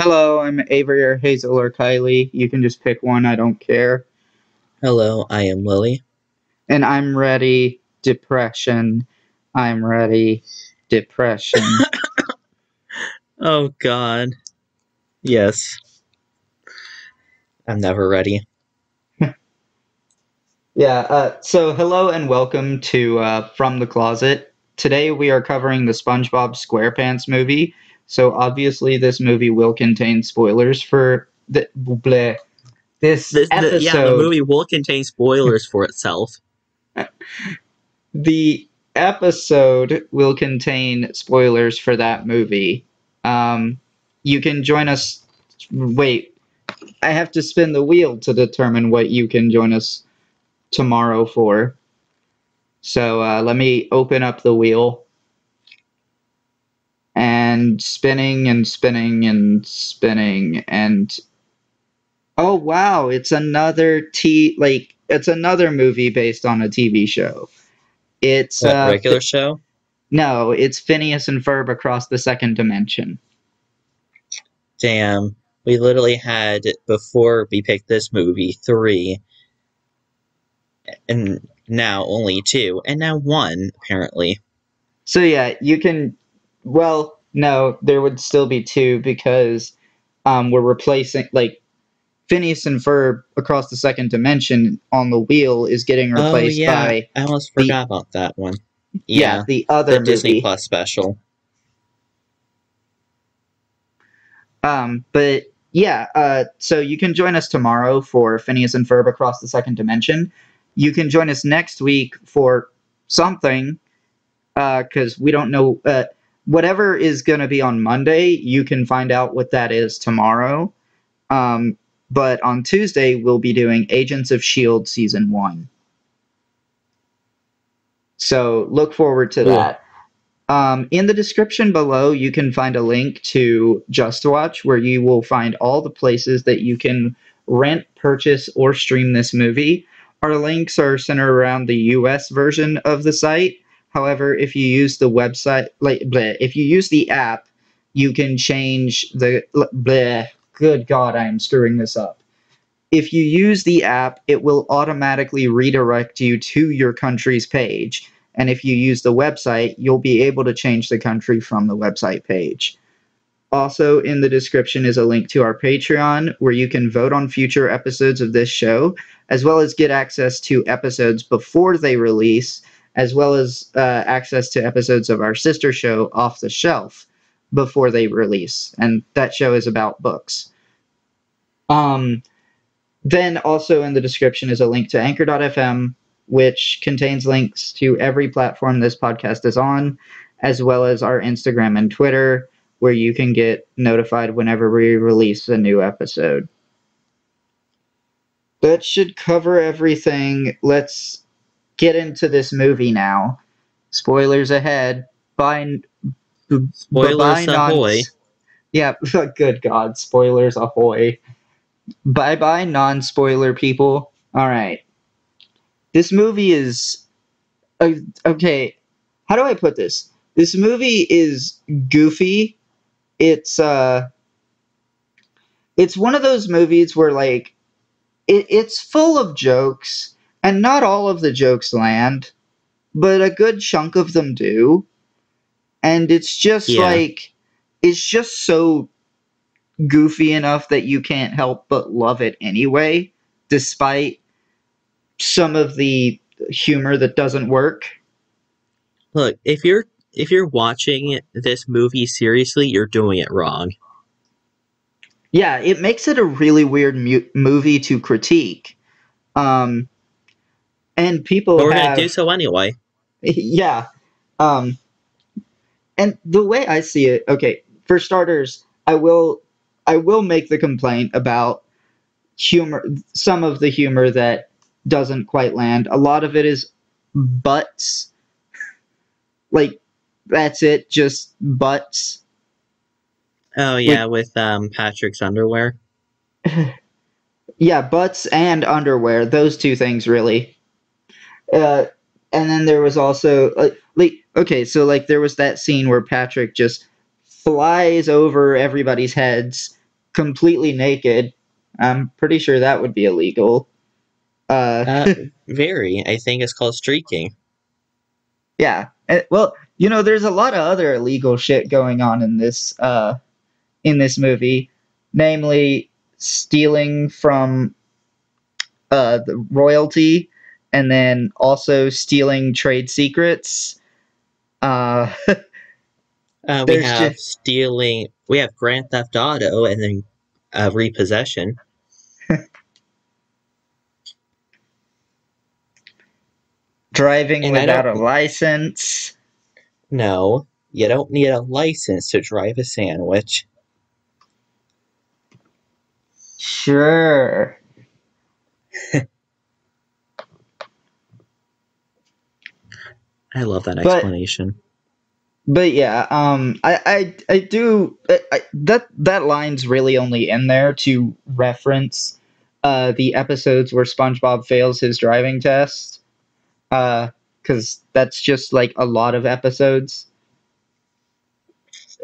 Hello, I'm Avery or Hazel or Kylie. You can just pick one, I don't care. Hello, I am Lily. And I'm ready, depression. I'm ready, depression. Oh God. Yes. I'm never ready. So hello and welcome to From the Closet. Today we are covering the SpongeBob SquarePants movie. So obviously this movie will contain spoilers for this The episode. movie will contain spoilers for itself. The episode will contain spoilers for that movie. You can join us. Wait, I have to spin the wheel to determine what you can join us tomorrow for. So let me open up the wheel. And spinning and spinning and spinning and oh wow, it's another it's another movie based on a TV show. It's What, regular show? No, it's Phineas and Ferb Across the Second Dimension. Damn. We literally had, before we picked this movie, 3. And now only 2. And now 1, apparently. So yeah, you can. Well, no, there would still be 2 because we're replacing Phineas and Ferb Across the Second Dimension on the wheel is getting Oh replaced yeah, by I almost the forgot about that one. yeah Yeah, the the other Disney movie. Plus special. But yeah, so you can join us tomorrow for Phineas and Ferb Across the Second Dimension. You can join us next week for something, because we don't know. Whatever is going to be on Monday, you can find out what that is tomorrow. But on Tuesday, we'll be doing Agents of S.H.I.E.L.D. Season 1. So look forward to Cool. that. In the description below, you can find a link to Just Watch, where you will find all the places that you can rent, purchase, or stream this movie. Our links are centered around the US version of the site. However, if you use the website, if you use the app, you can change the. Good God, I am screwing this up. If you use the app, it will automatically redirect you to your country's page. And if you use the website, you'll be able to change the country from the website page. Also, in the description is a link to our Patreon where you can vote on future episodes of this show, as well as get access to episodes before they release, as well as access to episodes of our sister show, Off the Shelf, before they release. And that show is about books. Then also in the description is a link to Anchor.fm, which contains links to every platform this podcast is on, as well as our Instagram and Twitter, where you can get notified whenever we release a new episode. That should cover everything. Let's get into this movie now. Spoilers ahead. Bye. Spoilers Non. ahoy. Yeah, good God. Spoilers ahoy. Bye non spoiler people. Alright. This movie is okay. How do I put this? This movie is goofy. It's it's one of those movies where it's full of jokes and not all of the jokes land, but a good chunk of them do. And it's just Yeah. it's just so goofy enough that you can't help but love it anyway, despite some of the humor that doesn't work. Look, if you're watching this movie seriously, you're doing it wrong. Yeah, it makes it a really weird movie to critique. And people But we're gonna do have, so anyway. yeah. Um, and the way I see it, okay, for starters, I will make the complaint about humor, some of the humor that doesn't quite land. A lot of it is butts. Like, that's it, just butts. Oh yeah, Like, with Patrick's underwear. yeah, butts and underwear, those two things really. Uh, and then there was also okay, so there was that scene where Patrick just flies over everybody's heads completely naked. I'm pretty sure that would be illegal. Uh, Uh, very. I think it's called streaking. yeah. Well, there's a lot of other illegal shit going on in this movie, namely stealing from the royalty, and then also stealing trade secrets. Uh, We there's have just stealing. We have Grand Theft Auto, and then repossession. driving And I without don't a license. know. You don't need a license to drive a sandwich. Sure. I love that But explanation. yeah, I do that line's really only in there to reference the episodes where SpongeBob fails his driving test. Because that's just like a lot of episodes.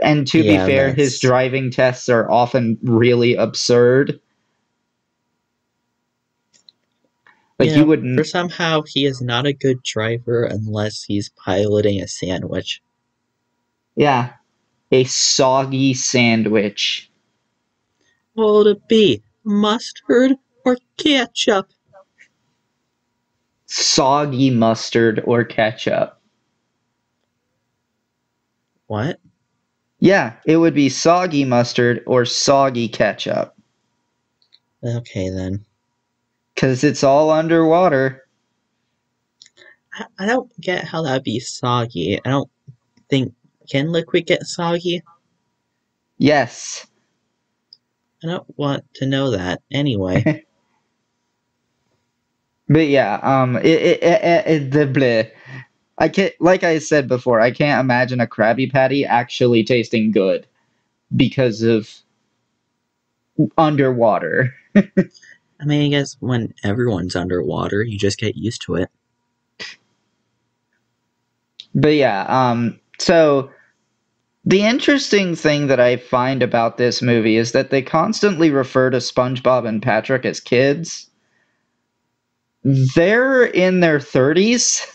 And to be Yeah, fair, his that's driving tests are often really absurd. Like you for wouldn't, somehow he is not a good driver unless he's piloting a sandwich. yeah, a soggy sandwich. What will it be? Mustard or ketchup? Soggy mustard or ketchup. What? Yeah, it would be soggy mustard or soggy ketchup. Okay then. Because it's all underwater. I don't get how that'd be soggy. I don't think can liquid get soggy? Yes. I don't want to know that anyway. But yeah, the bleh. I can't, like I said before, I can't imagine a Krabby Patty actually tasting good because of underwater. I mean, I guess when everyone's underwater, you just get used to it. But yeah, so the interesting thing that I find about this movie is that they constantly refer to SpongeBob and Patrick as kids. They're in their 30s.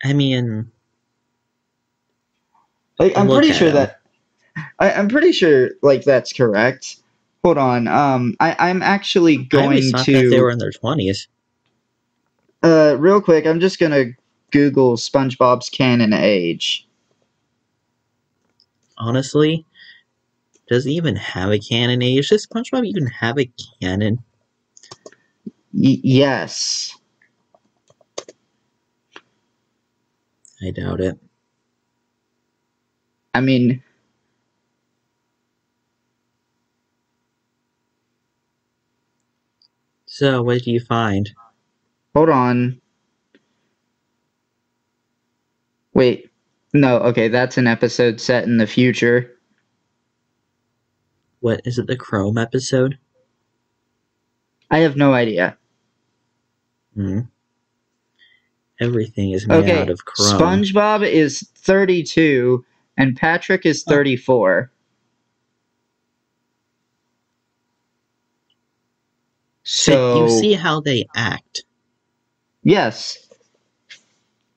I mean, I'm look pretty at sure them. that I'm pretty sure like that's correct. Hold on. I'm actually I always going thought that they were to in their 20s. real quick. I'm just gonna Google SpongeBob's canon age. Honestly, does he even have a canon age? Does SpongeBob even have a canon? Yes. I doubt it. I mean, So, what do you find? hold on. Wait. No, okay, that's an episode set in the future. What is it? The Chrome episode? I have no idea. Hmm. Everything is made out Okay, of Chrome. SpongeBob is 32 and Patrick is Huh. 34. But you So, see how they act. yes,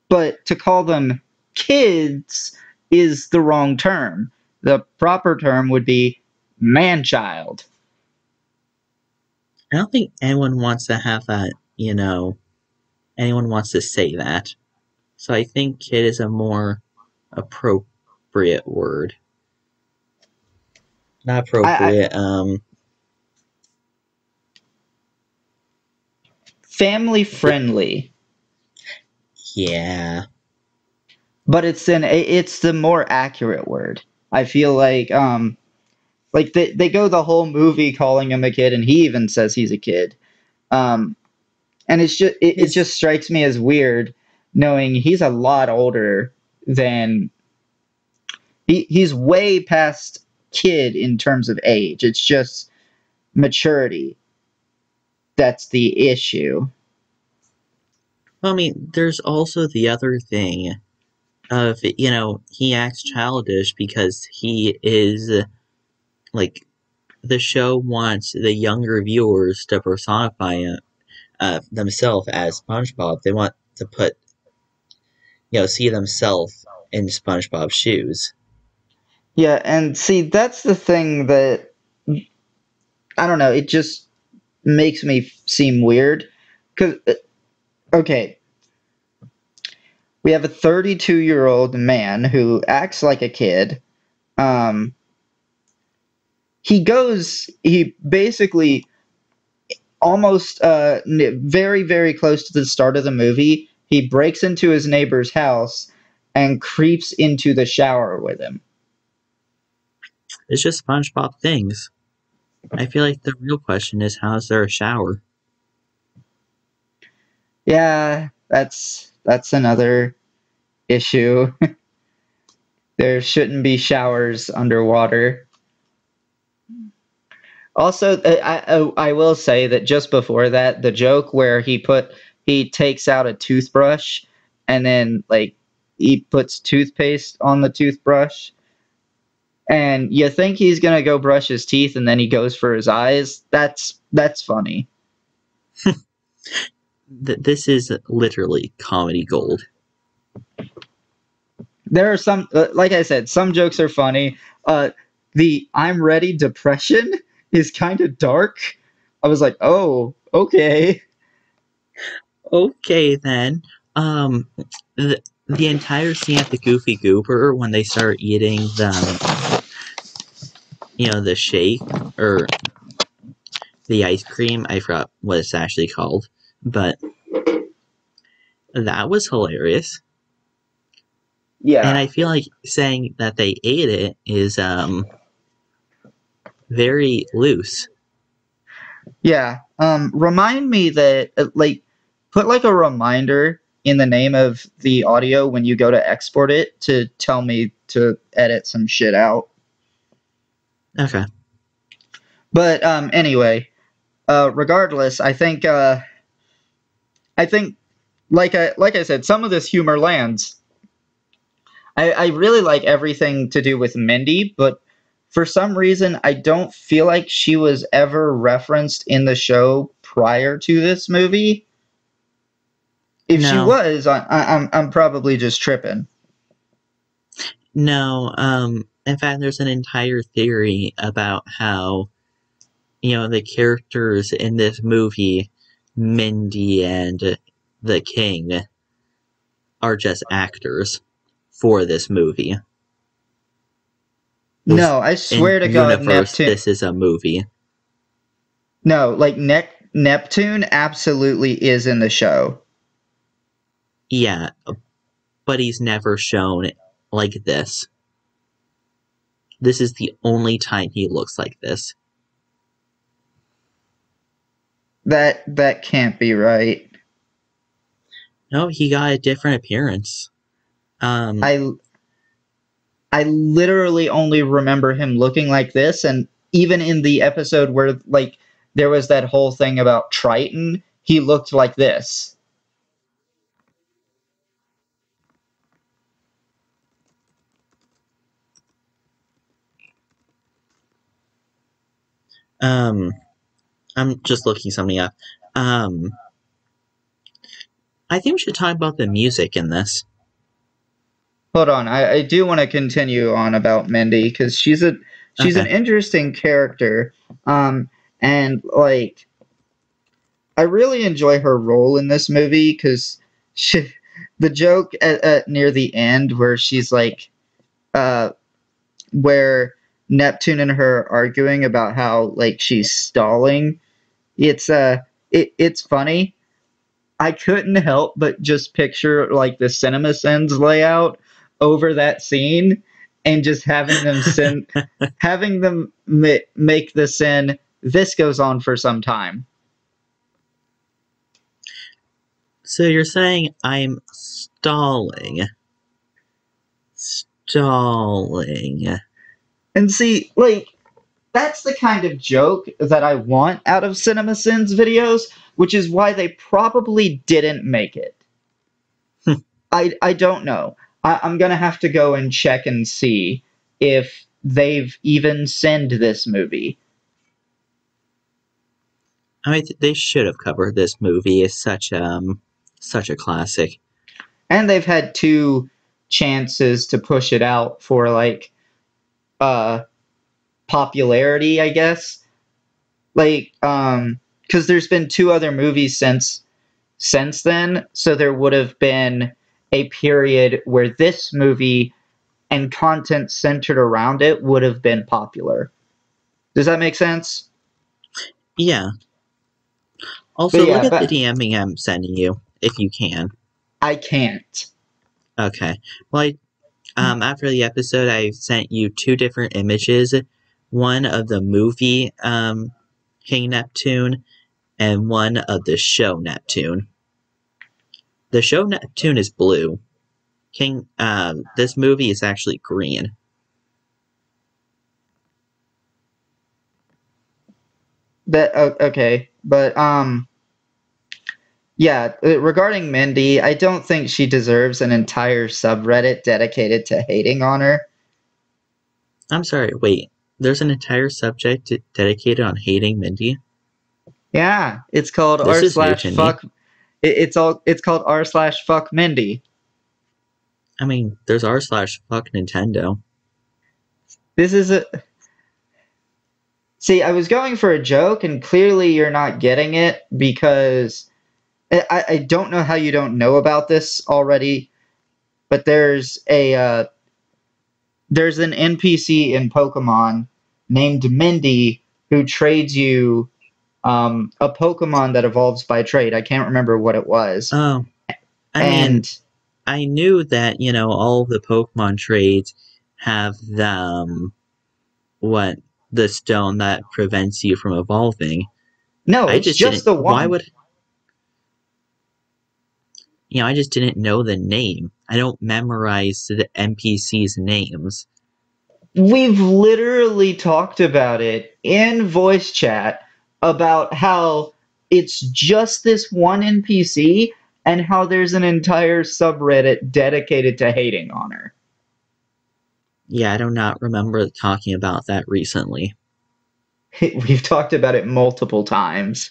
but to call them kids is the wrong term. The proper term would be man-child. I don't think anyone wants to have that, anyone wants to say that. So I think kid is a more appropriate word. Not I appropriate, family it, friendly, yeah. but it's the more accurate word. I feel like they go the whole movie calling him a kid, and he even says he's a kid. Um, and it His just strikes me as weird knowing he's a lot older than he's way past kid in terms of age. It's just maturity that's the issue. well, I mean, there's also the other thing. of, he acts childish because he is like the show wants the younger viewers to personify themselves as SpongeBob. They want to put, see themselves in SpongeBob's shoes. Yeah, and see, that's the thing that I don't know. It just makes me seem weird because okay, we have a 32-year-old man who acts like a kid. Um, he basically almost very, very close to the start of the movie, he breaks into his neighbor's house and creeps into the shower with him. It's just SpongeBob things. I feel like the real question is, how is there a shower? Yeah, that's another issue. There shouldn't be showers underwater. Also, I will say that just before that, the joke where he takes out a toothbrush and then like he puts toothpaste on the toothbrush, and you think he's gonna go brush his teeth, and then he goes for his eyes. That's funny. This is literally comedy gold. There are some, like I said, some jokes are funny. The "I'm ready" depression is kind of dark. I was like, oh, okay. Okay then. Um, the entire scene at the Goofy Goober when they start eating the shake or the ice cream. I forgot what it's actually called, but that was hilarious. And Yeah, I feel like saying that they ate it is very loose. yeah. Remind me that put like a reminder in the name of the audio when you go to export it to tell me to edit some shit out. Okay. But anyway, regardless, I think like I said, some of this humor lands. I really like everything to do with Mindy, but for some reason, I don't feel like she was ever referenced in the show prior to this movie. If she No, was, I'm probably just tripping. no. In fact, there's an entire theory about how the characters in this movie, Mindy and the King, are just actors for this movie. This No, I in swear to God, universe, Neptune. this is a movie. No, like Neptune absolutely is in the show. Yeah, but he's never shown like this. This is the only time he looks like this. That can't be right. No, he got a different appearance. Um, I I literally only remember him looking like this, and even in the episode where like there was that whole thing about Triton, he looked like this. um, I'm just looking something up. Um, I think we should talk about the music in this. Hold on, I do want to continue on about Mindy because she's an Okay. interesting character, and like I really enjoy her role in this movie because she the joke at near the end where she's like uh where Neptune and her are arguing about how like she's stalling. It's funny. I couldn't help but just picture like the CinemaSins layout over that scene and just having them make the sin. This goes on for some time. So you're saying I'm stalling. Stalling. And see, like that's the kind of joke that I want out of CinemaSins videos, which is why they probably didn't make it. I don't know. I'm gonna have to go and check and see if they've even sent this movie. I mean, they should have covered this movie. It's such a classic. And they've had two chances to push it out for like uh popularity, I guess. Like because there's been two other movies since then, so there would have been a period where this movie and content centered around it would have been popular. Does that make sense? Yeah. But Also, look yeah, at the but DMing I'm sending you if you can. I can't. Okay. Well, after the episode, I sent you two different images. One of the movie King Neptune, and one of the show Neptune. The show Neptune is blue. This movie is actually green. That okay, but yeah, regarding Mindy, I don't think she deserves an entire subreddit dedicated to hating on her. I'm sorry, wait. There's an entire subject dedicated on hating Mindy? Yeah, it's called This r is new slash to me. fuck. It's called r slash fuck Mindy. I mean, there's r/fuck Nintendo. This is a see. I was going for a joke, and clearly you're not getting it because I don't know how you don't know about this already. But there's an NPC in Pokemon named Mindy who trades you a Pokemon that evolves by trade. I can't remember what it was. Oh, I mean, And I knew that, all of the Pokemon trades have what, the stone that prevents you from evolving. no, I it's just just didn't, the why one. would, I just didn't know the name. I don't memorize the NPC's names. We've literally talked about it in voice chat about how it's just this one NPC and how there's an entire subreddit dedicated to hating on her. Yeah, I do not remember talking about that recently. We've talked about it multiple times.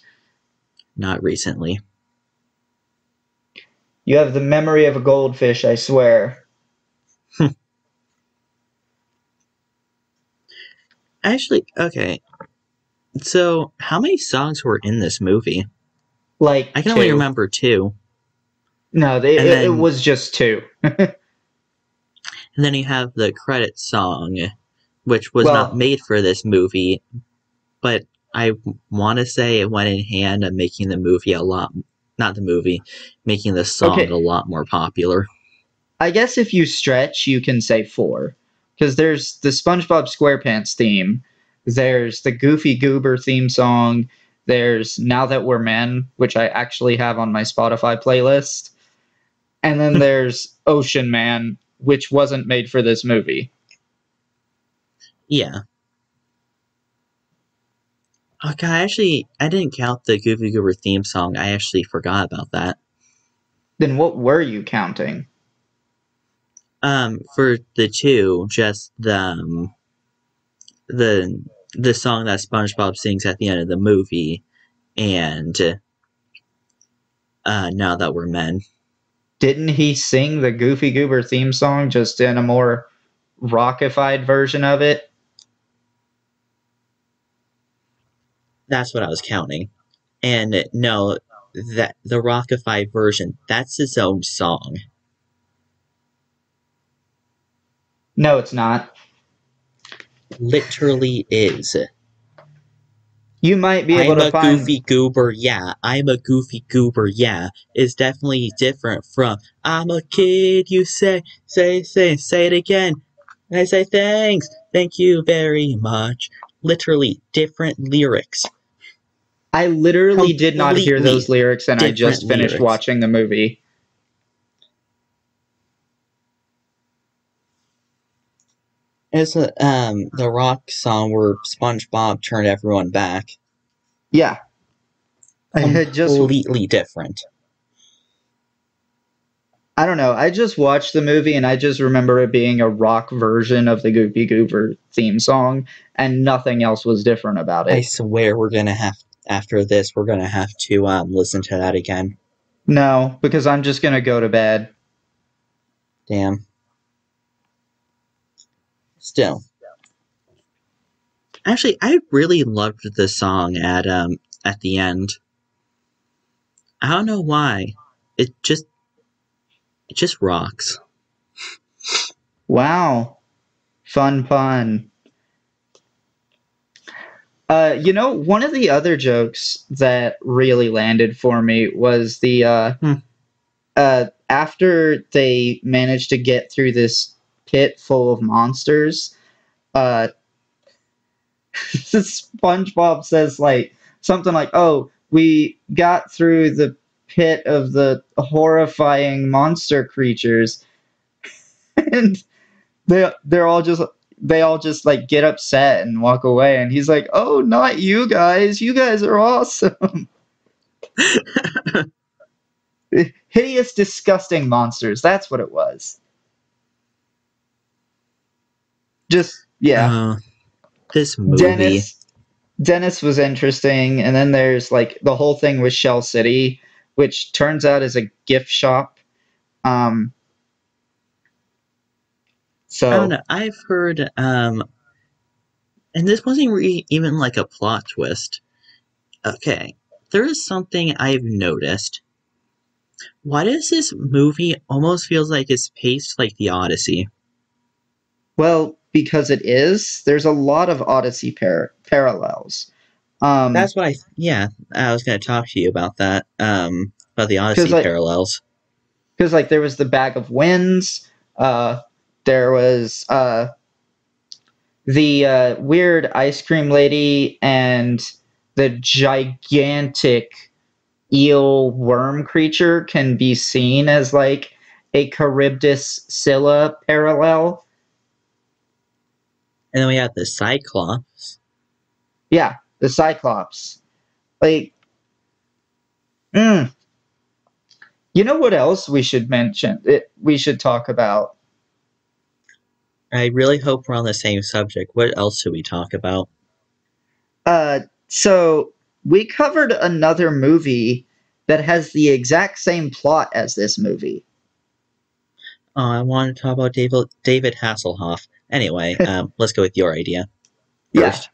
Not recently. You have the memory of a goldfish, I swear. Actually, okay. So, how many songs were in this movie? I Like can only two. remember two. No, And it then was just two. and then you have the credit song, which was not Well, made for this movie, but I want to say it went in hand of making the movie a lot, not the movie, making the song a okay. lot more popular. I guess if you stretch, you can say four. Because there's the SpongeBob SquarePants theme, there's the Goofy Goober theme song, there's Now That We're Men, which I actually have on my Spotify playlist, and then there's Ocean Man, which wasn't made for this movie. Yeah. Okay, I didn't count the Goofy Goober theme song. I actually forgot about that. Then what were you counting? For the two, just the the song that SpongeBob sings at the end of the movie, and Now That We're Men. Didn't he sing the Goofy Goober theme song just in a more rockified version of it? That's what I was counting. And no, that the Rockify version, that's his own song. No, it's not. Literally is. You might be able I'm to a find. goofy goober, yeah. I'm a goofy goober, yeah. Is definitely different from I'm a kid, you say it again. And I say thanks, thank you very much. Literally different lyrics. I literally did not hear Completely those lyrics, and I different just finished lyrics. watching the movie. It's the rock song where SpongeBob turned everyone back. Yeah, I had just Completely different. I don't know. I just watched the movie and I just remember it being a rock version of the Goopy Goober theme song, and nothing else was different about I it. swear we're gonna have after this we're gonna have to listen to that again. No, because I'm just gonna go to bed. Damn. Still, actually, I really loved the song at the end. I don't know why. It just it just rocks. Wow, fun pun. One of the other jokes that really landed for me was Hmm. after they managed to get through this pit full of monsters, uh, SpongeBob says like something like, "Oh, we got through the pit of the horrifying monster creatures," and they're all just they all just like get upset and walk away, and he's like, "Oh, not you guys! You guys are awesome! Hideous, disgusting monsters." That's what it was. Just yeah, uh, this movie. Dennis. Dennis was interesting, and then there's like the whole thing with Shell City, which turns out is a gift shop. Um, I don't so know. I've heard and this wasn't even like a plot twist. Okay, there is something I've noticed. Why does this movie almost feels like it's paced like the Odyssey? well, because it is, there's a lot of Odyssey parallels. That's what yeah, I was going to talk to you about the Because Odyssey parallels. like there was the Bag of Winds, there was the weird ice cream lady and the gigantic eel worm creature can be seen as like a Charybdis Scylla parallel. And then we have the Cyclops. Yeah, the Cyclops. Like, mm, you know what else we should mention? We should talk about. I really hope we're on the same subject. What else should we talk about? So we covered another movie that has the exact same plot as this movie. I want to talk about David Hasselhoff. Anyway, let's go with your idea Yeah. first.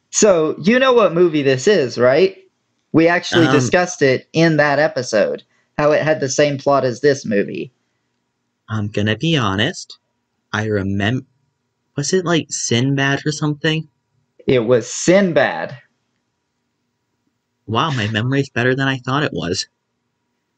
So you know what movie this is, right? We actually Um, discussed it in that episode, how it had the same plot as this movie. I'm gonna be honest. I remember. Was it like Sinbad or something? It was Sinbad. Wow, my memory's better than I thought it was.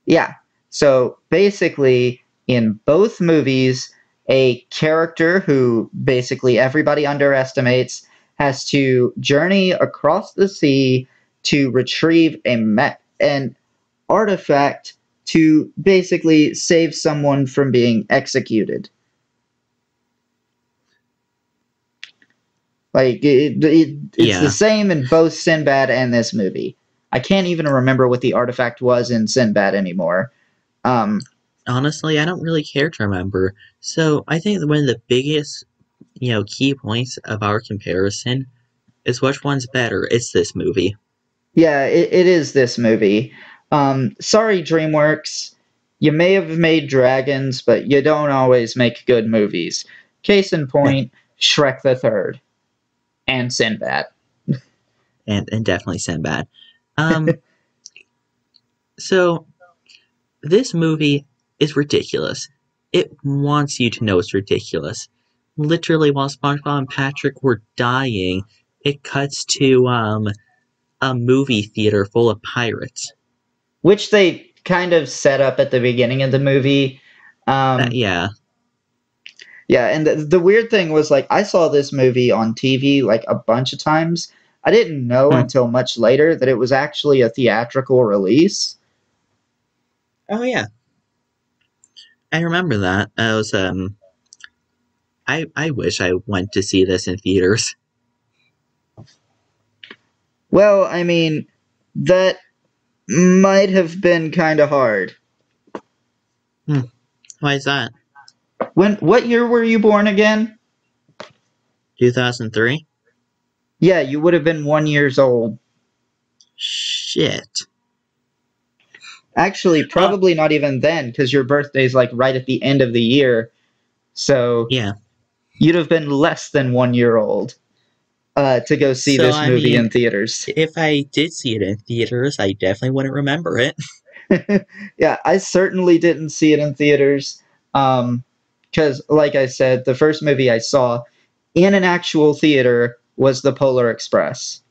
Yeah. So basically, in both movies, a character who basically everybody underestimates has to journey across the sea to retrieve an artifact to basically save someone from being executed. Like it's the Yeah, same in both Sinbad and this movie. I can't even remember what the artifact was in Sinbad anymore. Um, honestly, I don't really care to remember. So I think that one of the biggest, key points of our comparison is which one's better. It's this movie. yeah, it is this movie. Sorry, DreamWorks. You may have made dragons, but you don't always make good movies. Case in point, Shrek the Third and Sinbad. and definitely Sinbad. Um, so this movie is ridiculous. It wants you to know it's ridiculous. Literally, while SpongeBob and Patrick were dying, it cuts to a movie theater full of pirates. Which they kind of set up at the beginning of the movie. Um, Yeah. yeah, and the weird thing was like I saw this movie on TV like a bunch of times. I didn't know Hmm. until much later that it was actually a theatrical release. Oh yeah, I remember that. I was I wish I went to see this in theaters. Well, I mean, that might have been kind of hard. Hmm. Why is that? What year were you born again? 2003? Yeah, you would have been 1 years old. Shit. Actually, Uh, probably not even then, because your birthday's like right at the end of the year. So yeah. you'd have been less than 1 year old to go see So, this I movie mean, in theaters. if I did see it in theaters, I definitely wouldn't remember it. Yeah, I certainly didn't see it in theaters. Because, like I said, the first movie I saw in an actual theater was The Polar Express.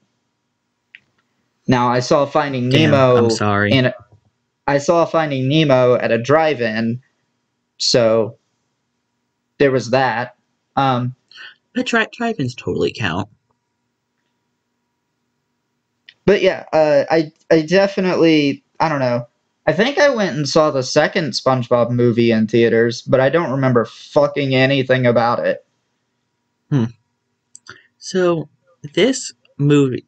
Now, Damn, I'm sorry. I saw Finding Nemo at a drive-in, so there was that. Um, But drive-ins totally count. but yeah, I definitely, I don't know. I think I went and saw the second SpongeBob movie in theaters, but I don't remember fucking anything about it. Hmm. So, this movie,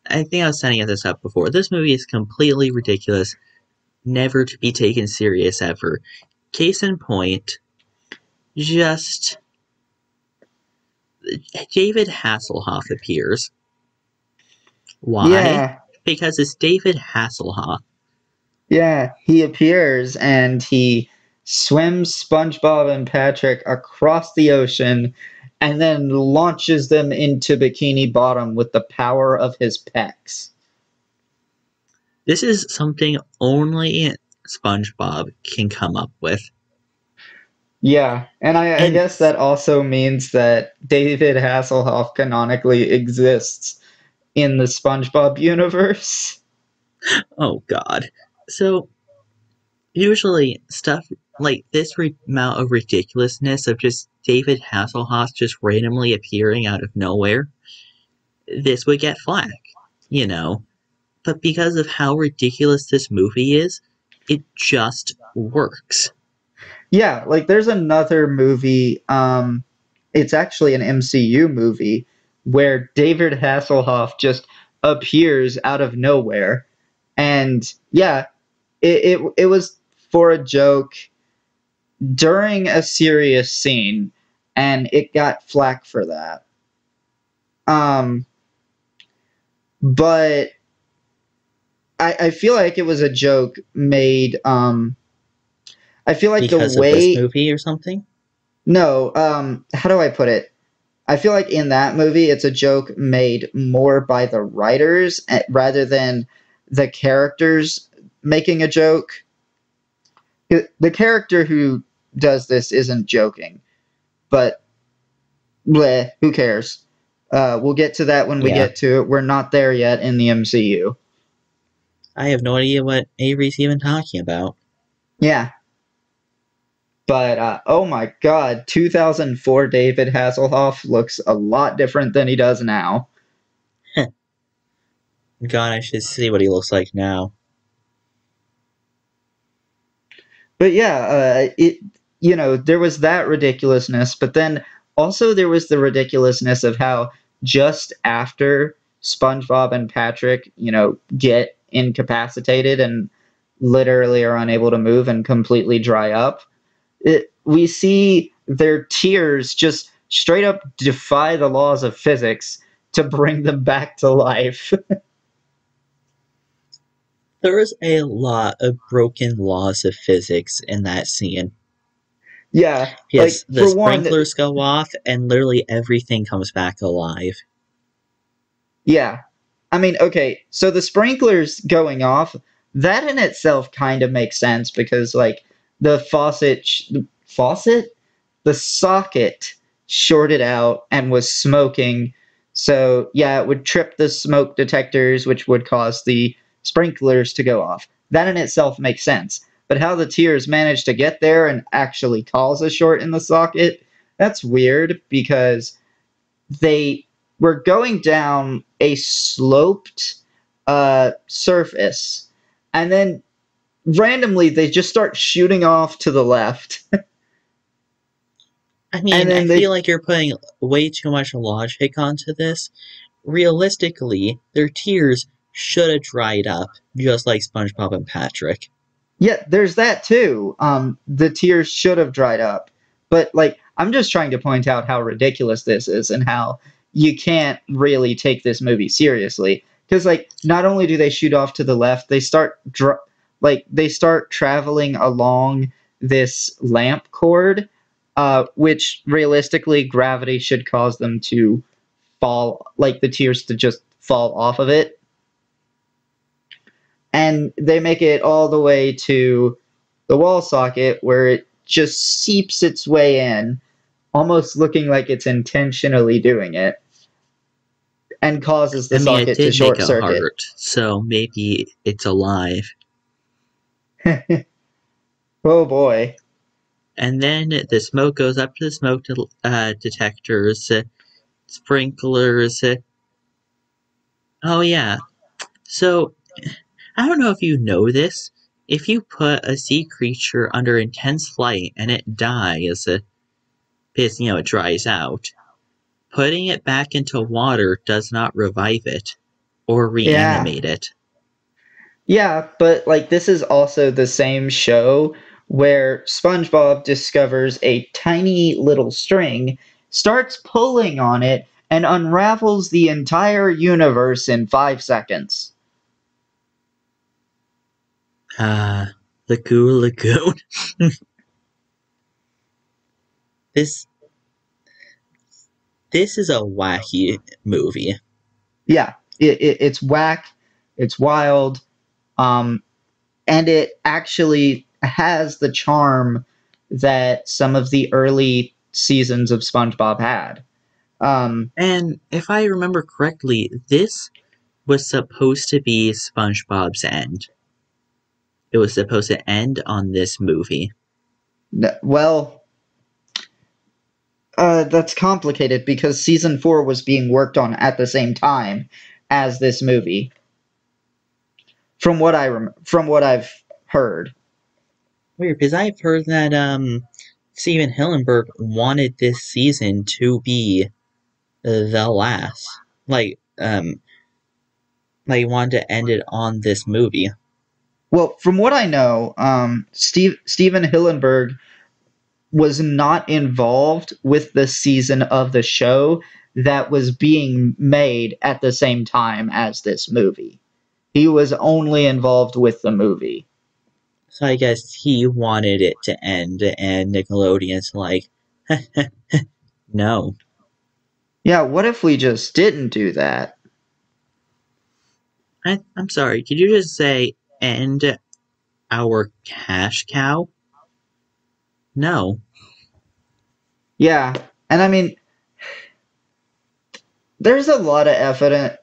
I think I was setting this up before. This movie is completely ridiculous, never to be taken serious ever. Case in point, just David Hasselhoff appears. Why? Yeah, Because it's David Hasselhoff. yeah, he appears and he swims SpongeBob and Patrick across the ocean and then launches them into Bikini Bottom with the power of his pecs. This is something only SpongeBob can come up with. Yeah, and I And, guess that also means that David Hasselhoff canonically exists in the SpongeBob universe. oh god. So, usually, stuff like this amount of ridiculousness of just David Hasselhoff just randomly appearing out of nowhere, this would get flack, you know? But because of how ridiculous this movie is, it just works. Yeah, like there's another movie, it's actually an MCU movie where David Hasselhoff just appears out of nowhere. And yeah, it was for a joke during a serious scene, and it got flack for that. Um, but I feel like it was a joke made. I feel like the Because of this way. movie or something? No, how do I put it? I feel like in that movie, it's a joke made more by the writers rather than the characters making a joke. The character who does this isn't joking, but bleh, who cares? We'll get to that when we Yeah. get to it. We're not there yet in the MCU. I have no idea what Avery's even talking about. Yeah, but oh my god, 2004 David Hasselhoff looks a lot different than he does now. God, I should see what he looks like now. But yeah, there was that ridiculousness, but then also there was the ridiculousness of how just after SpongeBob and Patrick, get incapacitated and literally are unable to move and completely dry up, we see their tears just straight up defy the laws of physics to bring them back to life. There is a lot of broken laws of physics in that scene. Yeah, Yes, like the for one, sprinklers go off and literally everything comes back alive. yeah. I mean, okay, so the sprinklers going off, that in itself kind of makes sense because like the faucet, the socket shorted out and was smoking. So, yeah, it would trip the smoke detectors, which would cause the sprinklers to go off. That in itself makes sense. But how the tears managed to get there and actually cause a short in the socket, that's weird because they were going down a sloped surface, and then randomly they just start shooting off to the left, I and mean, I then feel they like you're putting way too much logic onto this. Realistically, their tears should have dried up, just like SpongeBob and Patrick. Yeah, there's that too. The tears should have dried up. But like I'm just trying to point out how ridiculous this is and how you can't really take this movie seriously because like not only do they shoot off to the left, they start traveling along this lamp cord which realistically gravity should cause them to fall, like the tears to just fall off of it, and they make it all the way to the wall socket where it just seeps its way in, almost looking like it's intentionally doing it, and causes the I mean, it socket to did make short a circuit. heart, so maybe it's alive. Oh boy. And then the smoke goes up to the smoke detectors, sprinklers. Oh, yeah. So, I don't know if you know this. If you put a sea creature under intense flight and it dies, because, it dries out, putting it back into water does not revive it or Yeah. reanimate it. Yeah, but like this is also the same show where SpongeBob discovers a tiny little string, starts pulling on it, and unravels the entire universe in 5 seconds. The Goo Lagoon. This this is a wacky movie. Yeah, it's whack, it's wild, um, and it actually has the charm that some of the early seasons of SpongeBob had. Um, And if I remember correctly, this was supposed to be SpongeBob's end. It was supposed to end on this movie. well, that's complicated because season 4 was being worked on at the same time as this movie. From what I've heard. Weird, because I've heard that Steven Hillenburg wanted this season to be the last. Like he wanted to end it on this movie. Well, from what I know, Steven Hillenburg was not involved with the season of the show that was being made at the same time as this movie. He was only involved with the movie. So I guess he wanted it to end, and Nickelodeon's like, no. Yeah, what if we just didn't do that? I'm sorry, could you just say, end our cash cow? No. Yeah, and I mean, there's a lot of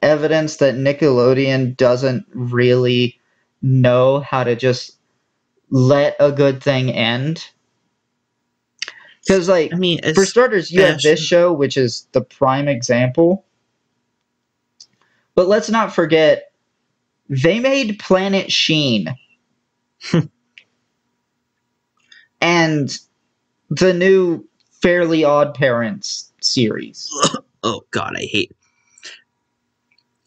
evidence that Nickelodeon doesn't really know how to just let a good thing end. Because, I like, mean, for starters, you have this especially. show, which is the prime example. But let's not forget, they made Planet Sheen and the new Fairly Odd Parents series. Oh god, I hate.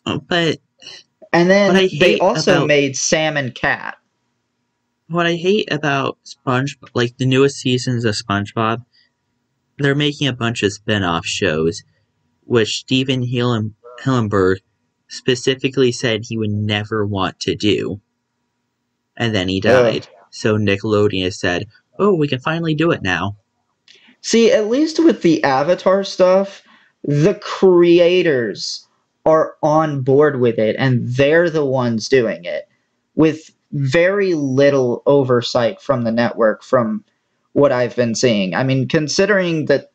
But And what I then they hate also about made Sam and Cat. SpongeBob, like the newest seasons of SpongeBob, they're making a bunch of spin-off shows, which Hillenburg specifically said he would never want to do, and then he Ugh. died. So Nickelodeon has said, "Oh, we can finally do it now." See, at least with the Avatar stuff, the creators are on board with it and they're the ones doing it with very little oversight from the network from what I've been seeing. I mean, considering that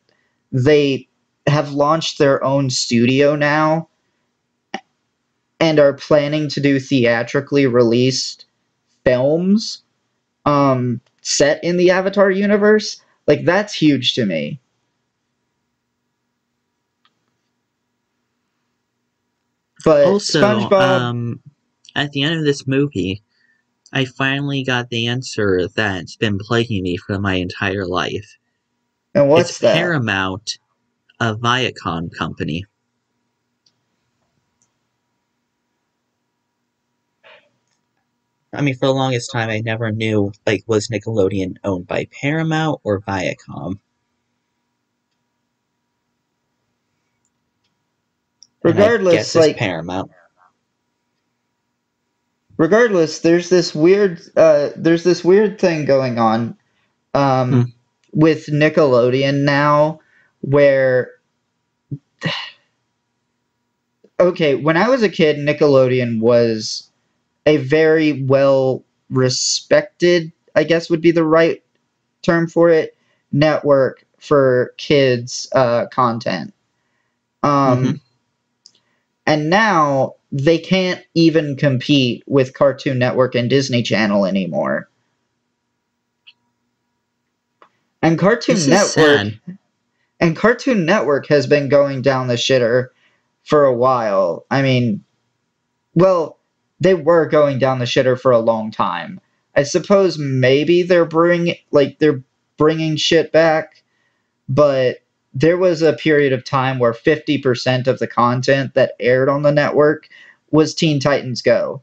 they have launched their own studio now and are planning to do theatrically released films set in the Avatar universe, like that's huge to me. But Also, SpongeBob, at the end of this movie, I finally got the answer that's been plaguing me for my entire life. and It's what's that? Paramount, a Viacom company. I mean, for the longest time, I never knew, like, was Nickelodeon owned by Paramount or Viacom? And I Regardless, guess it's like Paramount. regardless, there's this weird thing going on Hmm. with Nickelodeon now where okay, when I was a kid, Nickelodeon was a very well respected, I guess would be the right term for it, network for kids content. Mm-hmm. Um, and now they can't even compete with Cartoon Network and Disney Channel anymore. And This is sad. Cartoon Network has been going down the shitter for a while. I mean, well, they were going down the shitter for a long time. I suppose maybe they're bringing shit back, but there was a period of time where 50% of the content that aired on the network was Teen Titans Go.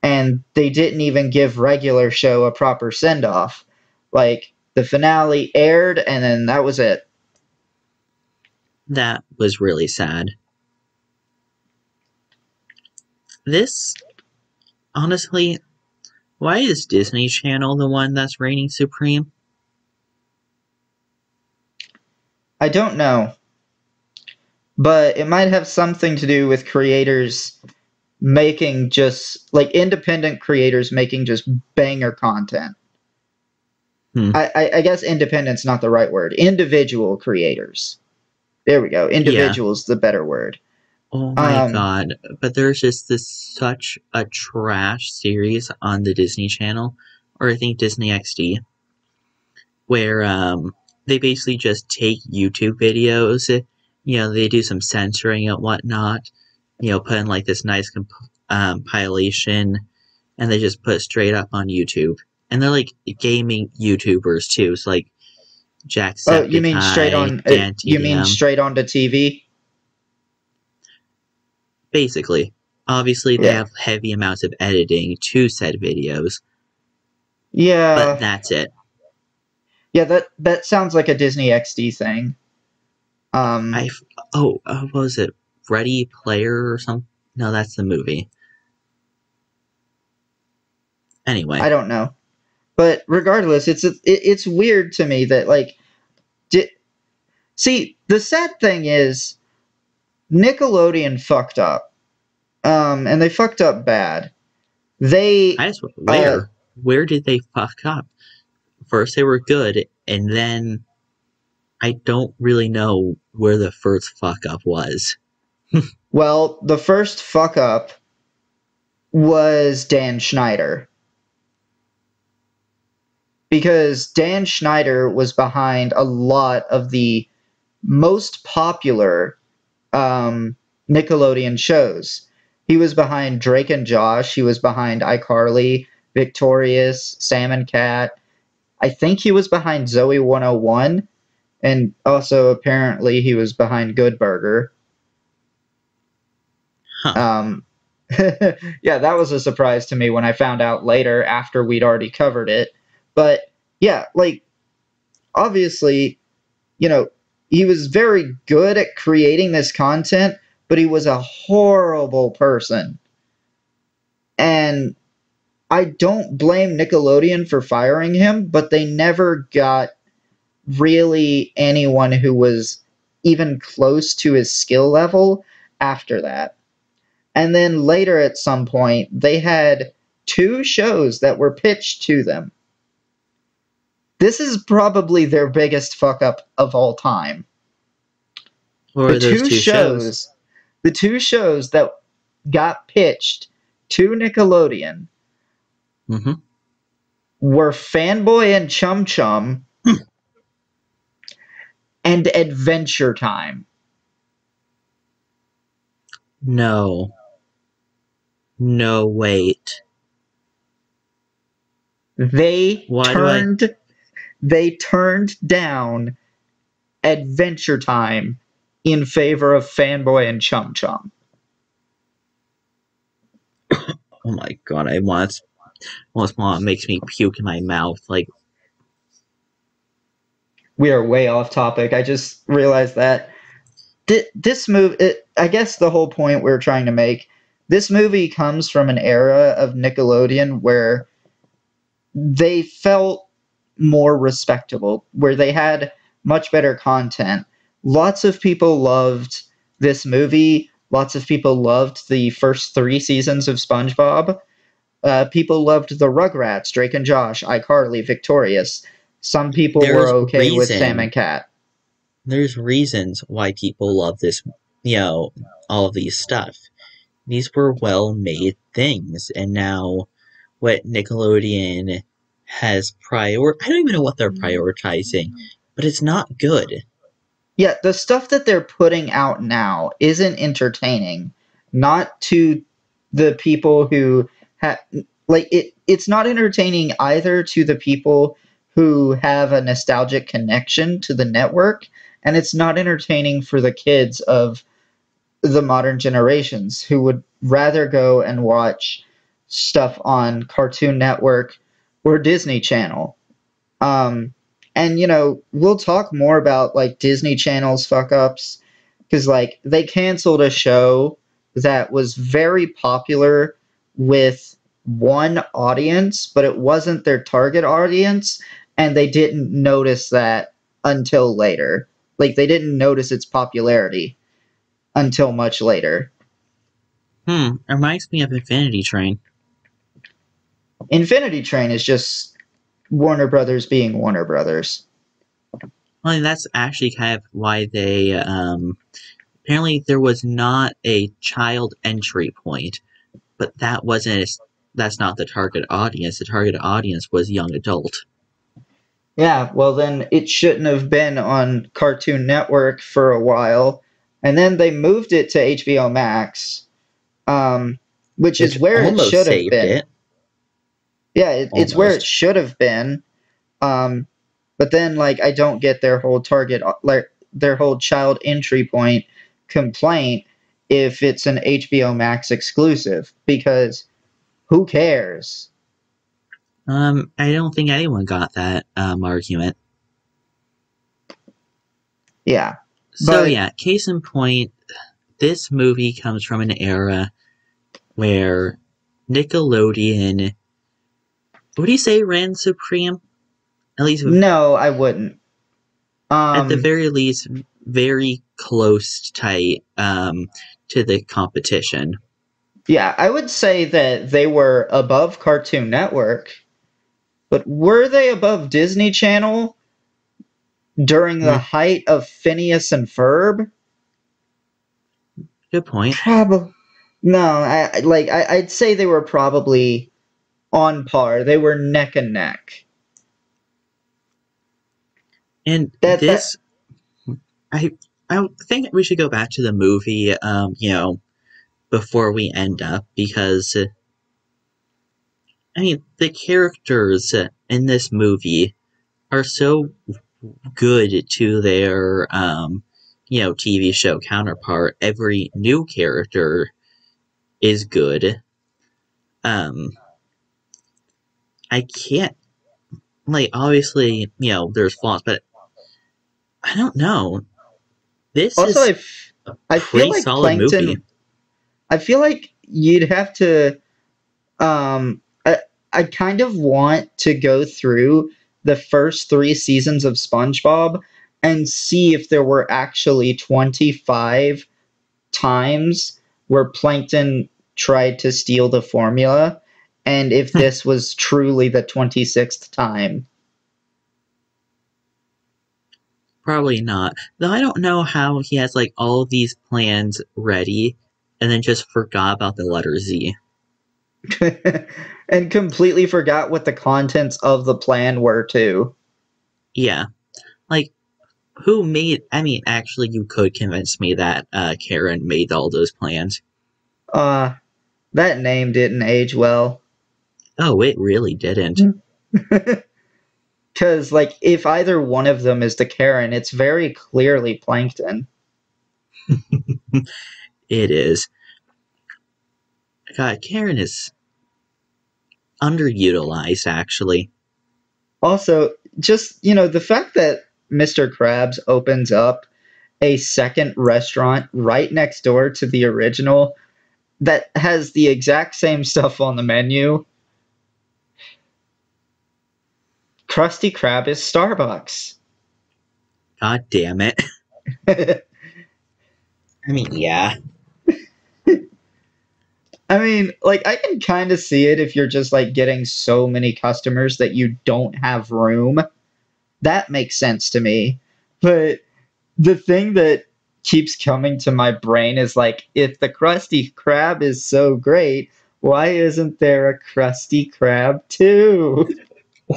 And they didn't even give regular show a proper send off. Like the finale aired and then that was it. That was really sad. This, honestly, why is Disney Channel the one that's reigning supreme? I don't know, but it might have something to do with creators making just like independent creators making just banger content. Hmm. I guess independent's not the right word. Individual creators. There we go. Yeah. Individual's the better word. Oh my Um, god. But there's just such a trash series on the Disney Channel, or I think Disney XD, where they basically just take YouTube videos, they do some censoring and whatnot, put in like this nice compilation, and they just put it straight up on YouTube. And they're like gaming YouTubers too, so like oh, you mean straight Jacksepticeye, on? You mean DanTDM, straight on to TV? basically. Obviously, they Yeah, have heavy amounts of editing to said videos, but yeah, that's it. yeah. That sounds like a Disney XD thing. Um, I oh, what was it? Ready Player or something? No, that's the movie. I Anyway, don't know, but regardless, it's weird to me that like, di- see, the sad thing is Nickelodeon fucked up. And they fucked up bad. They, I just uh, where did they fuck up? First they were good, and then I don't really know where the first fuck up was. well, the first fuck up was Dan Schneider. Because Dan Schneider was behind a lot of the most popular Nickelodeon shows. He was behind Drake and Josh. He was behind iCarly, Victorious, Sam and Cat. I think he was behind Zoe 101. And also, apparently, he was behind Good Burger. Huh. Um, yeah, that was a surprise to me when I found out later after we'd already covered it. But yeah, like, obviously, you know, he was very good at creating this content, but he was a horrible person. And I don't blame Nickelodeon for firing him, but they never got really anyone who was even close to his skill level after that. And then later at some point, they had two shows that were pitched to them. This is probably their biggest fuck up of all time. What The were those two two shows? shows, the two shows that got pitched to Nickelodeon Mm-hmm. were Fanboy and Chum Chum and Adventure Time. No. No, wait. They Why do I? turned they turned down Adventure Time in favor of Fanboy and Chum Chum. Oh my god, I want once in a while it makes me puke in my mouth. Like, We are way off topic. I just realized that this movie, I guess the whole point we're trying to make, this movie comes from an era of Nickelodeon where they felt more respectable, where they had much better content. Lots of people loved this movie. Lots of people loved the first 3 seasons of SpongeBob. People loved the Rugrats, Drake and Josh, iCarly, Victorious. Some people were there's okay with Sam reason and Cat. there's reasons why people love this, you know, all of these stuff. These were well made things, and now what Nickelodeon has I don't even know what they're prioritizing, but it's not good. Yeah, the stuff that they're putting out now isn't entertaining. Not to the people who have it's not entertaining either to the people who have a nostalgic connection to the network, and it's not entertaining for the kids of the modern generations who would rather go and watch stuff on Cartoon Network or Disney Channel. Um, and we'll talk more about like Disney Channel's fuck ups because like they canceled a show that was very popular with one audience, but it wasn't their target audience, and they didn't notice that until later. Like they didn't notice its popularity until much later. It reminds me of Infinity Train. Infinity Train is just Warner Brothers being Warner Brothers. Well, that's actually kind of why they apparently there was not a child entry point, but that's not the target audience. The target audience was young adult. Yeah, well, then it shouldn't have been on Cartoon Network for a while. And then they moved it to HBO Max, which is Which where it almost should have saved been. it. Yeah, it's where it Almost. should have been. Um, but then, like, I don't get their whole their whole child entry point complaint if it's an HBO Max exclusive, because who cares? I don't think anyone got that argument. Yeah, So but yeah, case in point, this movie comes from an era where Nickelodeon, what do you say, ran supreme? At least, no, I wouldn't. at the Um, very least, very close, tight to the competition. Yeah, I would say that they were above Cartoon Network, but were they above Disney Channel during the Hmm, height of Phineas and Ferb? good point. Probably. No, I'd say they were probably on par. They were neck and neck. And That this, I, I think we should go back to the movie, before we end up because I mean the characters in this movie are so good to their TV show counterpart. Every new character is good. Um, I can't like obviously there's flaws, but I don't know. This also is a I feel pretty like solid movie. Plankton. I feel like you'd have to Um, I kind of want to go through the first 3 seasons of SpongeBob and see if there were actually 25 times where Plankton tried to steal the formula, and if this was truly the 26th time. Probably not. Though I don't know how he has like all of these plans ready and then just forgot about the letter Z. And completely forgot what the contents of the plan were, too. Yeah. Like who made I mean actually you could convince me that Karen made all those plans. Uh, that name didn't age well. Oh, it really didn't. Because, like, if either one of them is the Karen, it's very clearly Plankton. It is. God, Karen is underutilized, actually. Also, just, the fact that Mr. Krabs opens up a second restaurant right next door to the original that has the exact same stuff on the menu. Krusty Krab is Starbucks. God damn it. I mean, yeah. I mean, like, I can kind of see it if you're just, like, getting so many customers that you don't have room. That makes sense to me. But the thing that keeps coming to my brain is, like, if the Krusty Krab is so great, why isn't there a Krusty Krab too?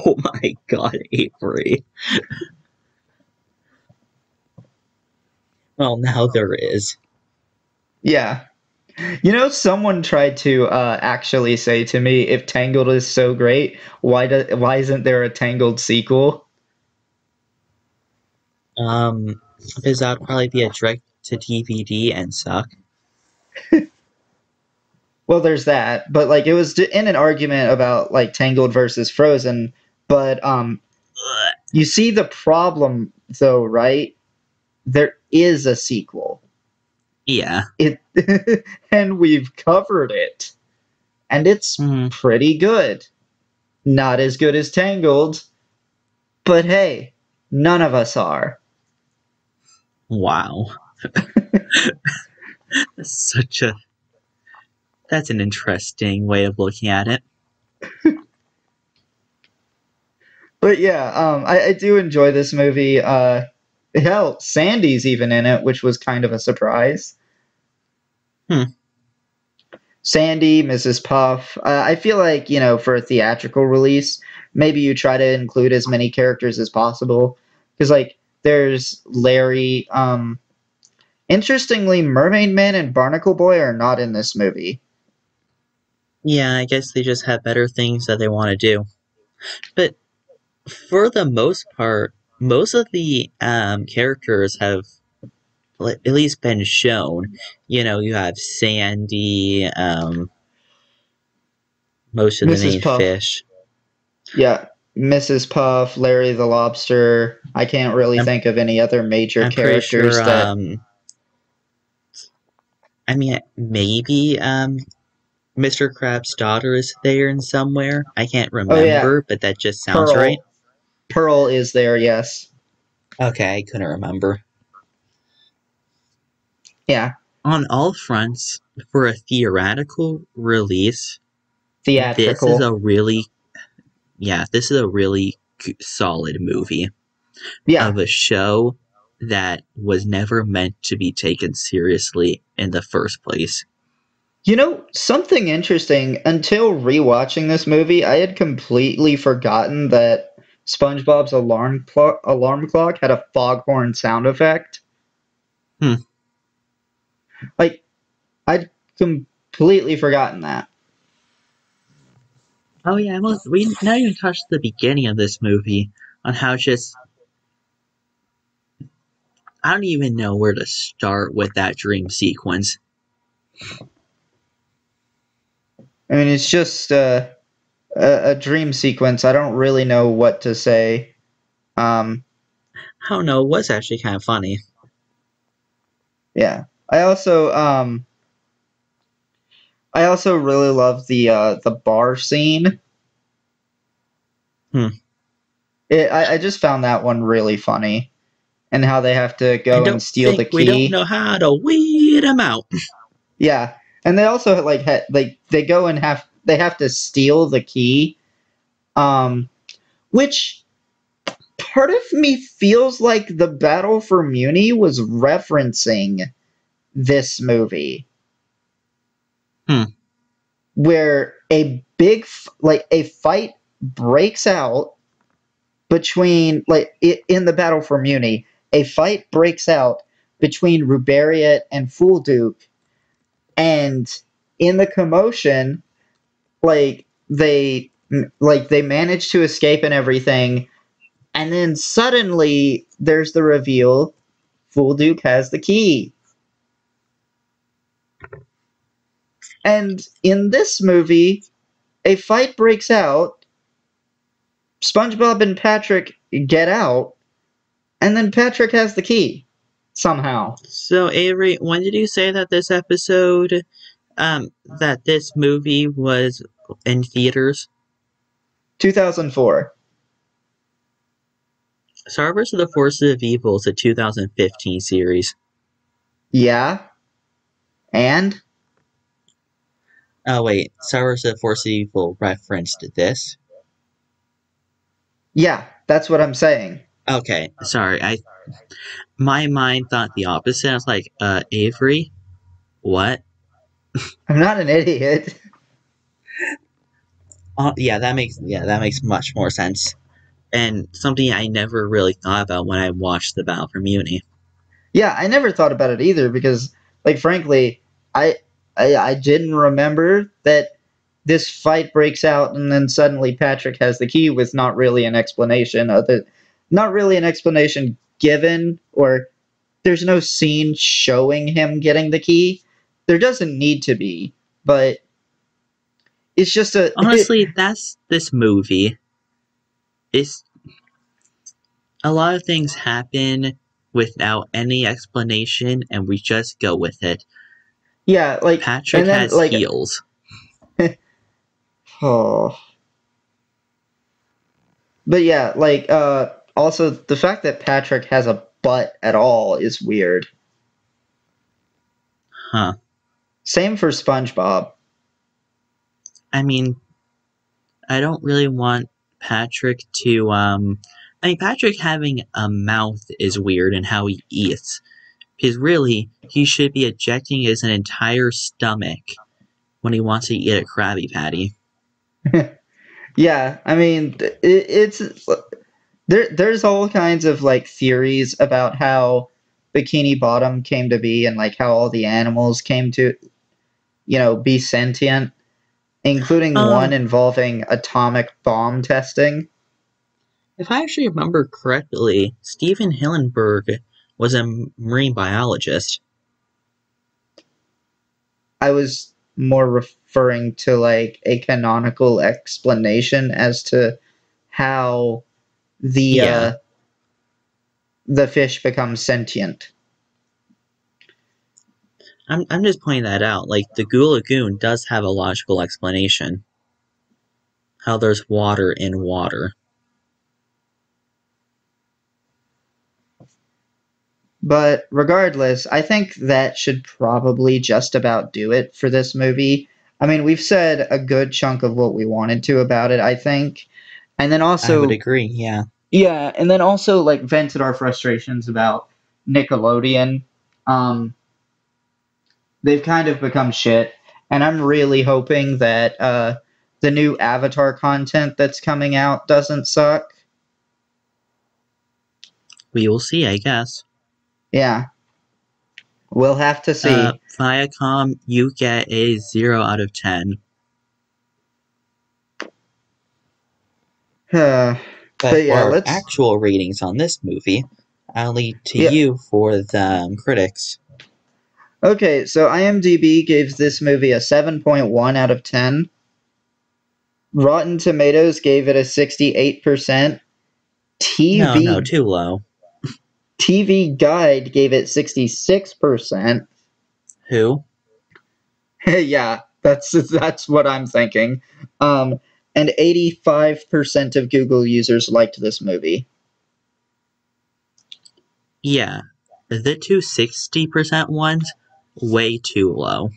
Oh my god, Avery. Well, now there is. Yeah. Someone tried to actually say to me, if Tangled is so great, why isn't there a Tangled sequel? Because that would probably be a direct to DVD and suck. Well, there's that, but like it was in an argument about like Tangled versus Frozen, but Ugh. you see the problem though, right? There is a sequel. Yeah. It and we've covered it, and it's Mhm. pretty good. Not as good as Tangled, but hey, none of us are. Wow. That's such a. That's an interesting way of looking at it. But yeah, I do enjoy this movie. Hell, Sandy's even in it, which was kind of a surprise. Hmm. Sandy, Mrs. Puff. I feel like, for a theatrical release, maybe you try to include as many characters as possible. Because, like, there's Larry. Interestingly, Mermaid Man and Barnacle Boy are not in this movie. Yeah, I guess they just have better things that they want to do. But for the most part, most of the characters have at least been shown. You have Sandy, most of the Mrs. main Puff. fish. Yeah, Mrs. Puff, Larry the Lobster. I can't really I'm think of any other major I'm pretty sure. characters that. I mean, maybe Mr. Crab's daughter is there in somewhere. I can't Oh, yeah, remember, but that just sounds right. Pearl. Pearl is there, yes. Okay, I couldn't remember. Yeah, On all fronts, for a theoretical release, this is theatrical. a really, yeah, this is a really solid movie Yeah. of a show that was never meant to be taken seriously in the first place. Something interesting, until rewatching this movie, I had completely forgotten that SpongeBob's alarm clock had a foghorn sound effect. Hmm. Like, I'd completely forgotten that. Oh yeah, we not even touched the beginning of this movie on how just I don't even know where to start with that dream sequence. I mean, it's just a dream sequence. I don't really know what to say. Um, I don't know, it was actually kind of funny. yeah. I also really love the bar scene. Hmm. I just found that one really funny, and how they have to I go and don't steal the think we don't key. know how to weed them out. Yeah, and they also like they go and they have to steal the key, um, which part of me feels like the Battle for Muni was referencing this movie, Hmm. where like a fight breaks out between in the Battle for Muni, a fight breaks out between Rubariat and Fool Duke, and in the commotion, like they manage to escape and everything, and then suddenly there's the reveal: Fool Duke has the key. And in this movie, a fight breaks out, SpongeBob and Patrick get out, and then Patrick has the key somehow. So Avery, when did you say that that this movie was in theaters? 2004. Star vs. the Forces of Evil is a 2015 series. Yeah, and Oh wait, Star vs. the Forces of Evil referenced this. yeah, that's what I'm saying. Okay, sorry. My mind thought the opposite. I was like, Avery, what? I'm not an idiot. Yeah, that makes much more sense. And something I never really thought about when I watched the Battle for Muni. Yeah, I never thought about it either because, like, frankly, I I didn't remember that this fight breaks out and then suddenly Patrick has the key with not really an explanation not really an explanation given, or there's no scene showing him getting the key. There doesn't need to be, but it's just a Honestly, that's this movie. It's a lot of things happen without any explanation, and we just go with it. yeah, like, Patrick and then has like heels. oh, but yeah, like also the fact that Patrick has a butt at all is weird. Huh. Same for SpongeBob. I mean, I don't really want Patrick to I mean Patrick having a mouth is weird in how he eats. Because really, he should be ejecting his entire stomach when he wants to eat a Krabby Patty. Yeah, I mean, it's there's all kinds of like theories about how Bikini Bottom came to be and like how all the animals came to, be sentient, including one Um, involving atomic bomb testing. if I actually remember correctly, Stephen Hillenburg was a marine biologist. I was more referring to like a canonical explanation as to how the Yeah, uh, the fish becomes sentient. I'm just pointing that out. Like the Goo Lagoon does have a logical explanation. How there's water in water. But regardless, I think that should probably just about do it for this movie. I mean, we've said a good chunk of what we wanted to about it, I think. And then I would also, agree. Yeah. yeah, and then also like vented our frustrations about Nickelodeon. Um, they've kind of become shit, and I'm really hoping that the new Avatar content that's coming out doesn't suck. We will see, I guess. Yeah, we'll have to see. Viacom, you get a 0 out of 10. but But for yeah, our let's. actual ratings on this movie, I'll leave to Yeah, you for the critics. okay, so IMDb gave this movie a 7.1 out of 10. Rotten Tomatoes gave it a 68%. No, TV too low. TV Guide gave it 66%. Who? Yeah, that's what I'm thinking. Um, and 85% of Google users liked this movie. Yeah. The two 60% ones, way too low.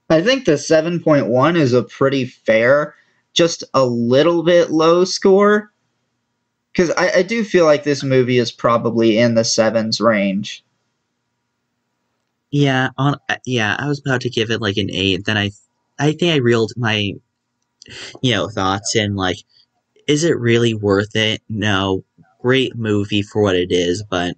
I think the 7.1 is a pretty fair, just a little bit low score. Because I do feel like this movie is probably in the sevens range. Yeah, I was about to give it like an 8, then I think I reeled my, thoughts in like, is it really worth it? No. Great movie for what it is, but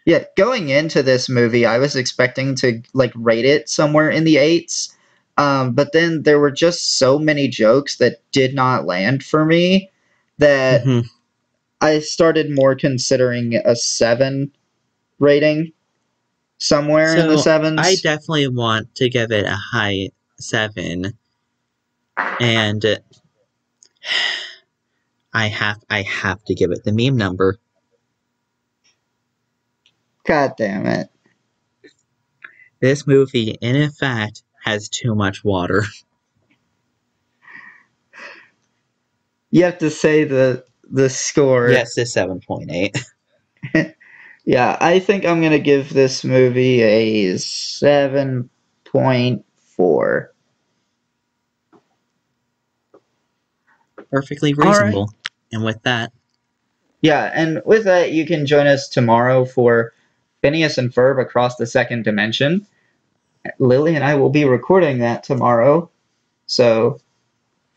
Yeah, going into this movie, I was expecting to like rate it somewhere in the eights, but then there were just so many jokes that did not land for me that mhm. I started more considering a seven rating somewhere in the So I sevens. definitely want to give it a high 7. And I have to give it the meme number. God damn it. This movie, in fact, has too much water. You have to say the score. Yes, it's 7.8. Yeah, I think I'm gonna give this movie a 7.4. Perfectly All right. reasonable. And with that, Yeah, and with that, you can join us tomorrow for Phineas and Ferb Across the Second Dimension. Lily and I will be recording that tomorrow, so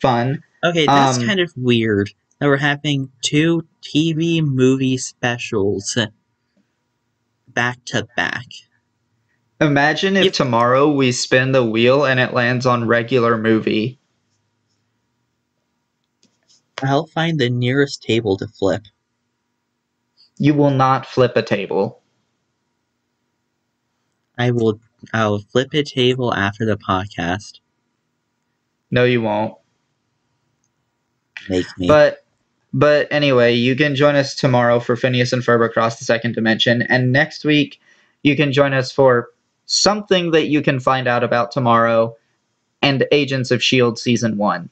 fun. okay, that's kind of weird that we're having two TV movie specials back to back. Imagine if Yep, tomorrow we spin the wheel and it lands on regular movie. I'll find the nearest table to flip. You will not flip a table. I'll flip a table after the podcast. No, you won't. Make me. But anyway, you can join us tomorrow for Phineas and Ferb Across the Second Dimension, and next week you can join us for something that you can find out about tomorrow and Agents of S.H.I.E.L.D. Season 1.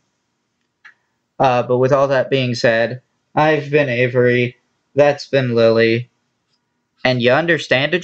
But with all that being said, I've been Avery, that's been Lily, and you understand,